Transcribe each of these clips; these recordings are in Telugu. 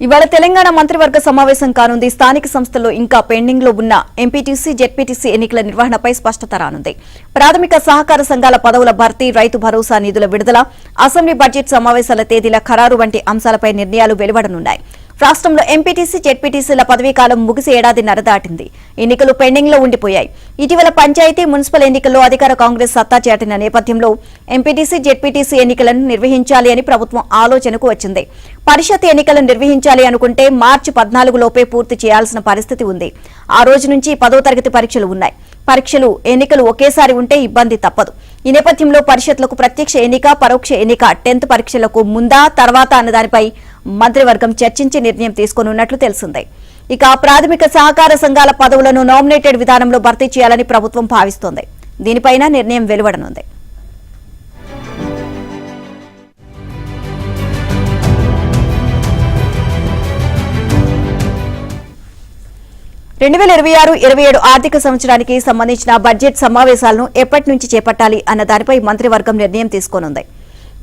ఇవాళ తెలంగాణ మంత్రివర్గ సమావేశం కానుంది. స్థానిక సంస్థల్లో ఇంకా పెండింగ్ లో ఉన్న ఎంపీటీసీ, జెడ్పీటీసీ ఎన్నికల నిర్వహణపై స్పష్టత రానుంది. ప్రాథమిక సహకార సంఘాల పదవుల భర్తీ, రైతు భరోసా నిధుల విడుదల, అసెంబ్లీ బడ్జెట్ సమావేశాల తేదీల ఖరారు వంటి అంశాలపై నిర్ణయాలు వెలువడనున్నాయి. రాష్ట్రంలో ఎంపీటీసీ, జెడ్పీటీసీల పదవీకాలం ముగిసి ఏడాదిన్నర దాటింది. ఎన్నికలు పెండింగ్ లో ఉండిపోయాయి. ఇటీవల పంచాయతీ, మున్సిపల్ ఎన్నికల్లో అధికార కాంగ్రెస్ సత్తా చాటిన నేపథ్యంలో ఎంపీటీసీ, జెడ్పీటీసీ ఎన్నికలను నిర్వహించాలి అని ప్రభుత్వం ఆలోచనకు వచ్చింది. పరిషత్ ఎన్నికలను నిర్వహించాలి అనుకుంటే మార్చి 14 లోపే పూర్తి చేయాల్సిన పరిస్థితి ఉంది. ఆ రోజు నుంచి 10వ తరగతి పరీక్షలు ఉన్నాయి. ఎన్నికలు ఒకేసారి ఉంటే ఇబ్బంది తప్పదు. ఈ నేపథ్యంలో పరిషత్లకు ప్రత్యక్ష ఎన్నిక, పరోక్ష ఎన్నిక 10th పరీక్షలకు ముందా తర్వాత అన్న దానిపై మంత్రివర్గం చర్చించి నిర్ణయం తీసుకోనున్నట్లు తెలిసింది. ఇక ప్రాథమిక సహకార సంఘాల పదవులను నామినేటెడ్ విధానంలో భర్తీ చేయాలని ప్రభుత్వం భావిస్తోంది. దీనిపైన నిర్ణయం వెలువడనుంది. (2026-27) ఆర్థిక సంవత్సరానికి సంబంధించిన బడ్జెట్ సమావేశాలను ఎప్పటి నుంచి చేపట్టాలి అన్న దానిపై మంత్రివర్గం నిర్ణయం తీసుకోనుంది.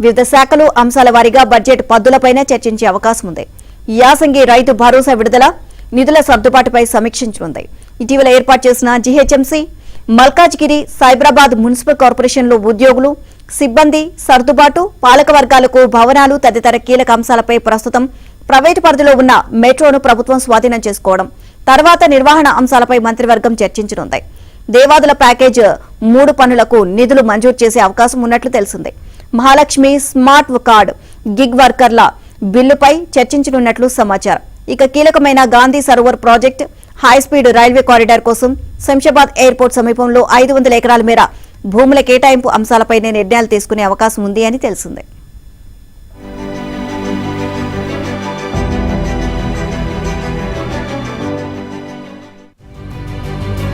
వివిధ శాఖలు, అంశాల వారీగా బడ్జెట్ పద్దులపైన చర్చించే అవకాశం ఉంది. యాసంగి రైతు భరోసా విడుదల, నిధుల సర్దుబాటుపై సమీక్షించనుంది. ఇటీవల ఏర్పాటు చేసిన జీహెచ్ఎంసీ, మల్కాజ్గిరి, సైబరాబాద్ మున్సిపల్ కార్పొరేషన్లో ఉద్యోగులు, సిబ్బంది సర్దుబాటు, పాలక వర్గాలకు భవనాలు తదితర కీలక అంశాలపై ప్రస్తుతం ప్రైవేటు పరిధిలో ఉన్న మెట్రోను ప్రభుత్వం స్వాధీనం చేసుకోవడం, తర్వాత నిర్వహణ అంశాలపై మంత్రివర్గం చర్చించనుంది. దేవాదుల ప్యాకేజ్ 3 పనులకు నిధులు మంజూరు చేసే అవకాశం ఉన్నట్లు తెలిసింది. మహాలక్ష్మి, స్మార్ట్ కార్డ్, గిగ్ వర్కర్ల బిల్లుపై చర్చించనున్నట్లు సమాచారం. ఇక కీలకమైన Gandhi Sarovar project, high speed railway corridor కోసం శంషాబాద్ ఎయిర్పోర్ట్ సమీపంలో 500 ఎకరాల మేర భూముల కేటాయింపు అంశాలపైనే నిర్ణయాలు తీసుకునే అవకాశం ఉంది అని తెలిసింది.